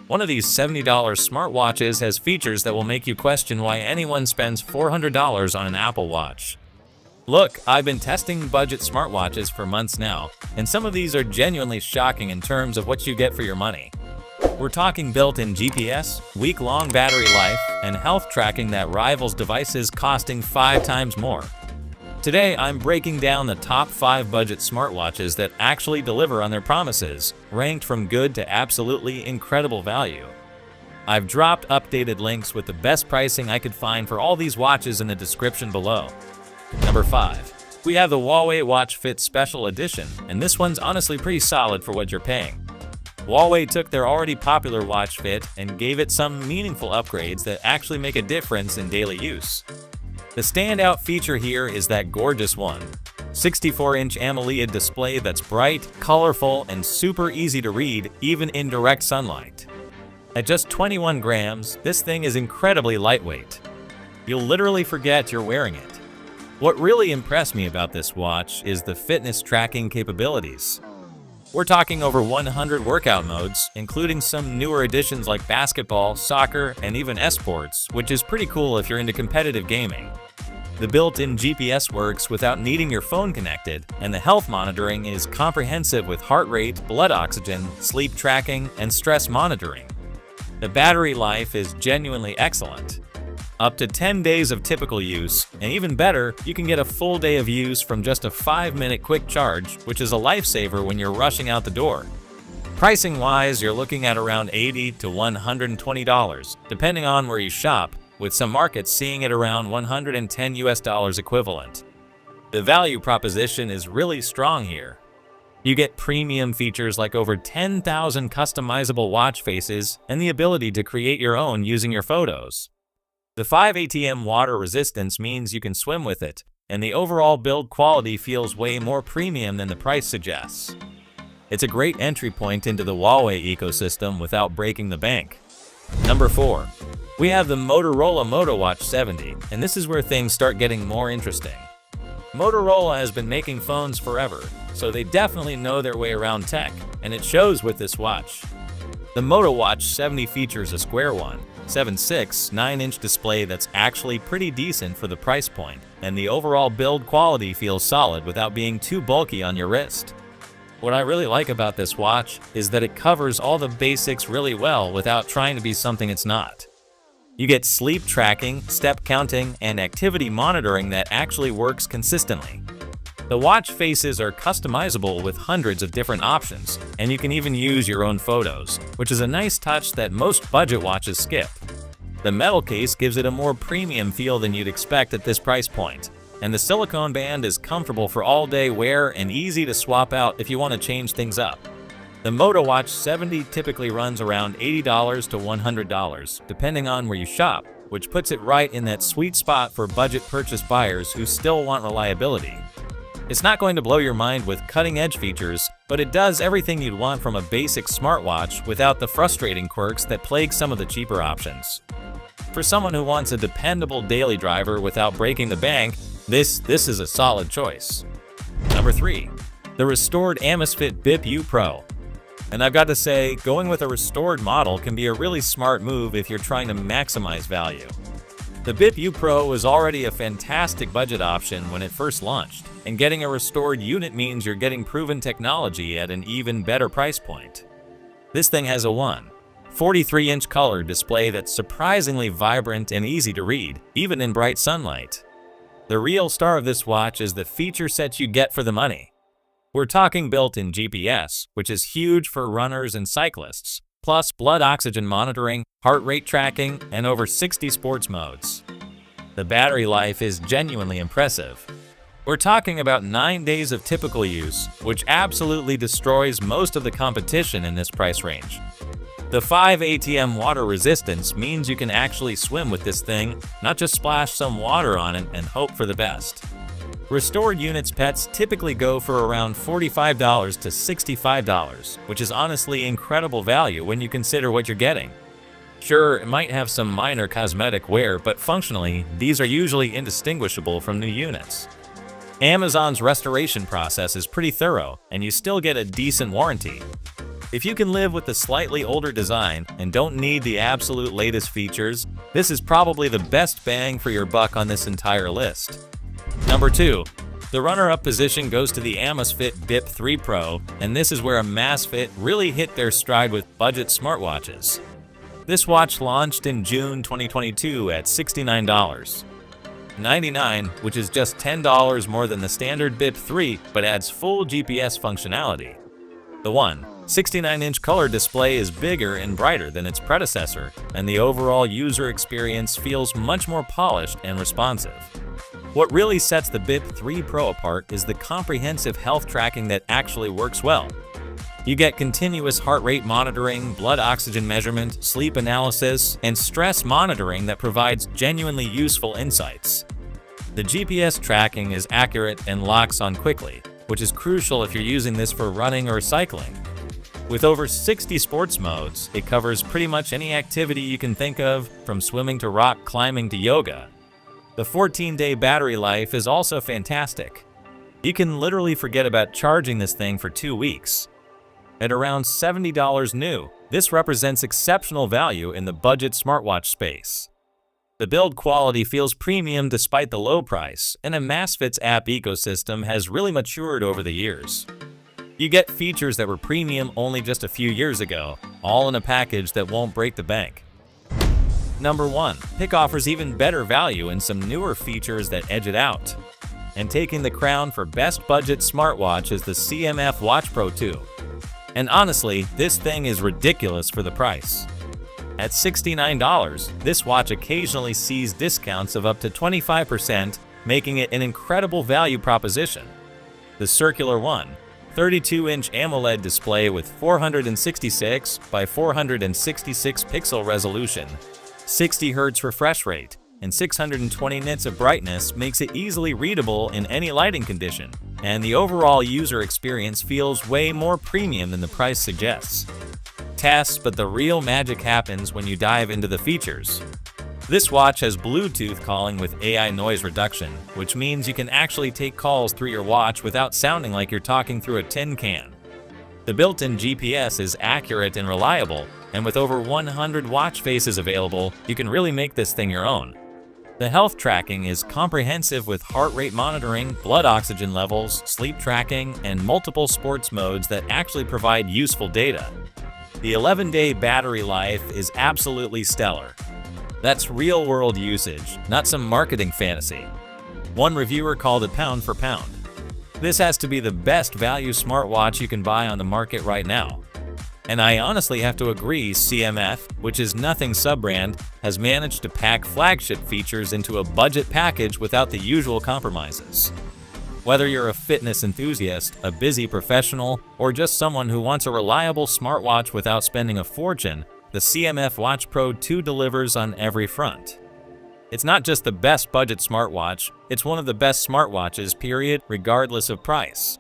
One of these $70 smartwatches has features that will make you question why anyone spends $400 on an Apple Watch. Look, I've been testing budget smartwatches for months now, and some of these are genuinely shocking in terms of what you get for your money. We're talking built-in GPS, week-long battery life, and health tracking that rivals devices costing 5 times more. Today, I'm breaking down the top 5 budget smartwatches that actually deliver on their promises, ranked from good to absolutely incredible value. I've dropped updated links with the best pricing I could find for all these watches in the description below. Number 5. We have the Huawei Watch Fit Special Edition, and this one's honestly pretty solid for what you're paying. Huawei took their already popular Watch Fit and gave it some meaningful upgrades that actually make a difference in daily use. The standout feature here is that gorgeous 64-inch AMOLED display that's bright, colorful, and super easy to read even in direct sunlight. At just 21 grams, this thing is incredibly lightweight. You'll literally forget you're wearing it. What really impressed me about this watch is the fitness tracking capabilities. We're talking over 100 workout modes, including some newer additions like basketball, soccer, and even esports, which is pretty cool if you're into competitive gaming. The built-in GPS works without needing your phone connected, and the health monitoring is comprehensive with heart rate, blood oxygen, sleep tracking, and stress monitoring. The battery life is genuinely excellent. Up to 10 days of typical use, and even better, you can get a full day of use from just a 5-minute quick charge, which is a lifesaver when you're rushing out the door. Pricing-wise, you're looking at around $80 to $120, depending on where you shop, with some markets seeing it around $110 equivalent. The value proposition is really strong here. You get premium features like over 10,000 customizable watch faces and the ability to create your own using your photos. The 5 ATM water resistance means you can swim with it, and the overall build quality feels way more premium than the price suggests. It's a great entry point into the Huawei ecosystem without breaking the bank. Number 4. We have the Motorola MotoWatch 70, and this is where things start getting more interesting. Motorola has been making phones forever, so they definitely know their way around tech, and it shows with this watch. The MotoWatch 70 features a square 1.76 9-inch display that's actually pretty decent for the price point, and the overall build quality feels solid without being too bulky on your wrist. What I really like about this watch is that it covers all the basics really well without trying to be something it's not. You get sleep tracking, step counting, and activity monitoring that actually works consistently. The watch faces are customizable with hundreds of different options, and you can even use your own photos, which is a nice touch that most budget watches skip. The metal case gives it a more premium feel than you'd expect at this price point, and the silicone band is comfortable for all-day wear and easy to swap out if you want to change things up. The MotoWatch 70 typically runs around $80 to $100, depending on where you shop, which puts it right in that sweet spot for budget purchase buyers who still want reliability. It's not going to blow your mind with cutting-edge features, but it does everything you'd want from a basic smartwatch without the frustrating quirks that plague some of the cheaper options. For someone who wants a dependable daily driver without breaking the bank, this is a solid choice. Number 3. The restored Amazfit Bip U Pro. And I've got to say, going with a restored model can be a really smart move if you're trying to maximize value. The Bip U Pro was already a fantastic budget option when it first launched, and getting a restored unit means you're getting proven technology at an even better price point. This thing has a 1.43-inch color display that's surprisingly vibrant and easy to read, even in bright sunlight. The real star of this watch is the feature set you get for the money. We're talking built-in GPS, which is huge for runners and cyclists, plus blood oxygen monitoring, heart rate tracking, and over 60 sports modes. The battery life is genuinely impressive. We're talking about 9 days of typical use, which absolutely destroys most of the competition in this price range. The 5 ATM water resistance means you can actually swim with this thing, not just splash some water on it and hope for the best. Restored units pets typically go for around $45 to $65, which is honestly incredible value when you consider what you're getting. Sure, it might have some minor cosmetic wear, but functionally, these are usually indistinguishable from new units. Amazon's restoration process is pretty thorough, and you still get a decent warranty. If you can live with the slightly older design and don't need the absolute latest features, this is probably the best bang for your buck on this entire list. Number 2. The runner-up position goes to the Amazfit Bip 3 Pro, and this is where Amazfit really hit their stride with budget smartwatches. This watch launched in June 2022 at $69.99, which is just $10 more than the standard Bip 3, but adds full GPS functionality. The 169-inch color display is bigger and brighter than its predecessor, and the overall user experience feels much more polished and responsive. What really sets the Bip 3 Pro apart is the comprehensive health tracking that actually works well. You get continuous heart rate monitoring, blood oxygen measurement, sleep analysis, and stress monitoring that provides genuinely useful insights. The GPS tracking is accurate and locks on quickly, which is crucial if you're using this for running or cycling. With over 60 sports modes, it covers pretty much any activity you can think of, from swimming to rock climbing to yoga. The 14-day battery life is also fantastic. You can literally forget about charging this thing for 2 weeks. At around $70 new, this represents exceptional value in the budget smartwatch space. The build quality feels premium despite the low price, and Amazfit's app ecosystem has really matured over the years. You get features that were premium only just a few years ago, all in a package that won't break the bank. Number 1. PIC offers even better value and some newer features that edge it out. And taking the crown for best budget smartwatch is the CMF Watch Pro 2. And honestly, this thing is ridiculous for the price. At $69, this watch occasionally sees discounts of up to 25%, making it an incredible value proposition. The circular 32-inch AMOLED display with 466 by 466 pixel resolution, 60 Hz refresh rate, and 620 nits of brightness makes it easily readable in any lighting condition, and the overall user experience feels way more premium than the price suggests. Tests, but the real magic happens when you dive into the features. This watch has Bluetooth calling with AI noise reduction, which means you can actually take calls through your watch without sounding like you're talking through a tin can. The built-in GPS is accurate and reliable, and with over 100 watch faces available, you can really make this thing your own. The health tracking is comprehensive with heart rate monitoring, blood oxygen levels, sleep tracking, and multiple sports modes that actually provide useful data. The 11-day battery life is absolutely stellar. That's real-world usage, not some marketing fantasy. One reviewer called it pound for pound. This has to be the best value smartwatch you can buy on the market right now. And I honestly have to agree, CMF, which is nothing sub-brand, has managed to pack flagship features into a budget package without the usual compromises. Whether you're a fitness enthusiast, a busy professional, or just someone who wants a reliable smartwatch without spending a fortune, the CMF Watch Pro 2 delivers on every front. It's not just the best budget smartwatch, it's one of the best smartwatches, period, regardless of price.